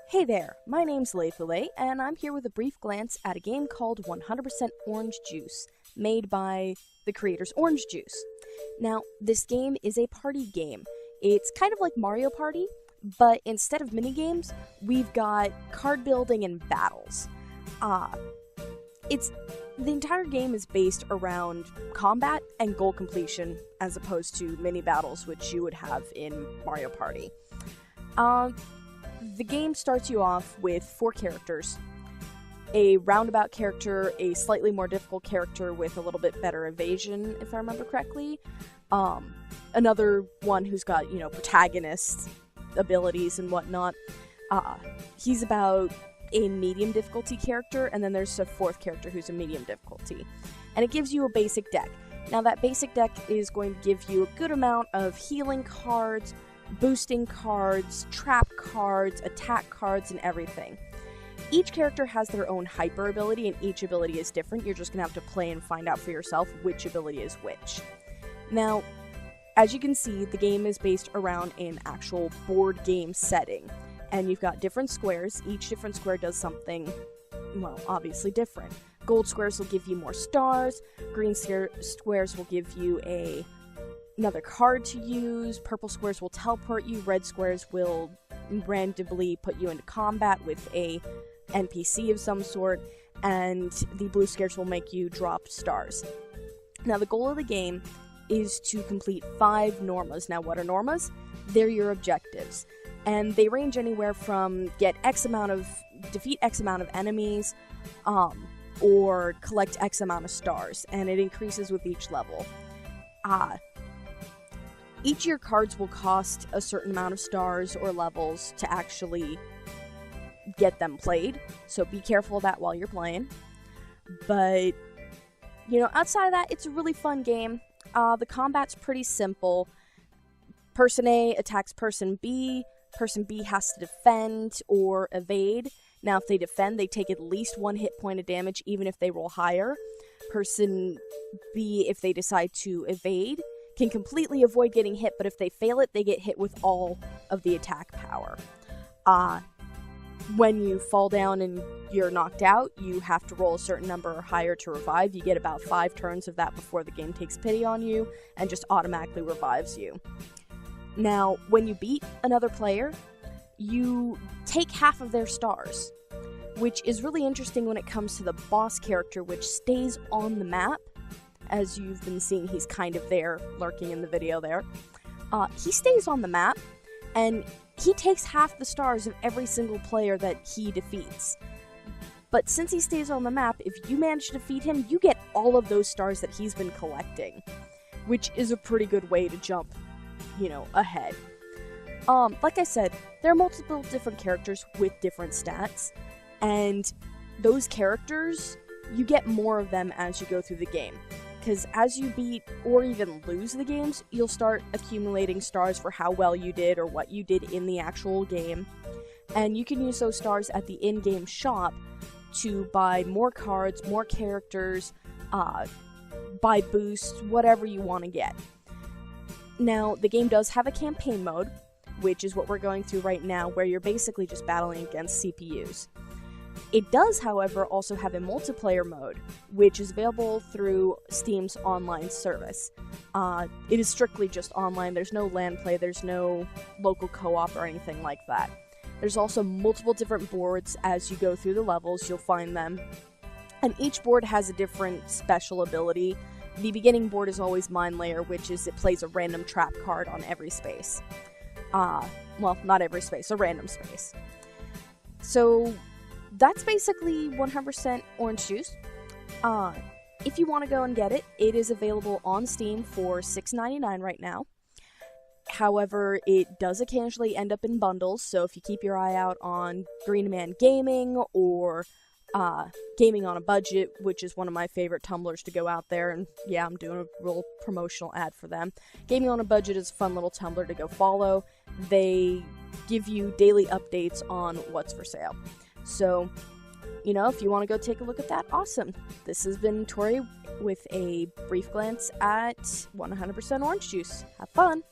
Hey there, my name's Laythule, and I'm here with a brief glance at a game called 100% Orange Juice, made by the creators Orange Juice. Now, this game is a party game. It's kind of like Mario Party, but instead of minigames, we've got card building and battles. The entire game is based around combat and goal completion, as opposed to mini battles, which you would have in Mario Party. The game starts you off with 4 characters. A roundabout character, a slightly more difficult character with a little bit better evasion, if I remember correctly. Another one who's got, protagonist abilities and whatnot. He's about a medium difficulty character, and then there's a 4th character who's a medium difficulty. And it gives you a basic deck. Now that basic deck is going to give you a good amount of healing cards, boosting cards, trap cards, attack cards, and everything. Each character has their own hyper ability, and each ability is different. You're just going to have to play and find out for yourself which ability is which. Now, as you can see, the game is based around an actual board game setting. And you've got different squares. Each different square does something, obviously different. Gold squares will give you more stars. Green squares will give you another card to use. Purple squares will teleport you. Red squares will randomly put you into combat with a NPC of some sort. And the blue squares will make you drop stars. Now, the goal of the game is to complete 5 normas. Now, what are normas? They're your objectives. And they range anywhere from defeat X amount of enemies, or collect X amount of stars, and it increases with each level. Each of your cards will cost a certain amount of stars or levels to actually get them played, so be careful of that while you're playing. But, outside of that, it's a really fun game. The combat's pretty simple. Person A attacks Person B. Person B has to defend or evade. Now, if they defend, they take at least 1 hit point of damage, even if they roll higher. Person B, if they decide to evade, can completely avoid getting hit, but if they fail it, they get hit with all of the attack power. When you fall down and you're knocked out, you have to roll a certain number or higher to revive. You get about 5 turns of that before the game takes pity on you and just automatically revives you. Now, when you beat another player, you take half of their stars, which is really interesting when it comes to the boss character, which stays on the map. As you've been seeing, he's kind of there, lurking in the video there. He stays on the map, and he takes half the stars of every single player that he defeats. But since he stays on the map, if you manage to defeat him, you get all of those stars that he's been collecting, which is a pretty good way to jump ahead. Like I said, there are multiple different characters with different stats, and those characters, you get more of them as you go through the game. Because as you beat or even lose the games, you'll start accumulating stars for how well you did or what you did in the actual game. And you can use those stars at the in-game shop to buy more cards, more characters, buy boosts, whatever you want to get. Now, the game does have a campaign mode, which is what we're going through right now, where you're basically just battling against CPUs. It does, however, also have a multiplayer mode, which is available through Steam's online service. It is strictly just online. There's no LAN play, there's no local co-op or anything like that. There's also multiple different boards. As you go through the levels, you'll find them. And each board has a different special ability. The beginning board is always Mine Layer, which is it plays a random trap card on every space. Not every space, a random space. So, that's basically 100% Orange Juice. If you want to go and get it, it is available on Steam for $6.99 right now. However, it does occasionally end up in bundles, so if you keep your eye out on Green Man Gaming or Gaming on a Budget, which is one of my favorite Tumblrs to go out there, and yeah, I'm doing a real promotional ad for them. Gaming on a Budget is a fun little Tumblr to go follow. They give you daily updates on what's for sale. So, if you want to go take a look at that, awesome. This has been Tori with a brief glance at 100% Orange Juice. Have fun!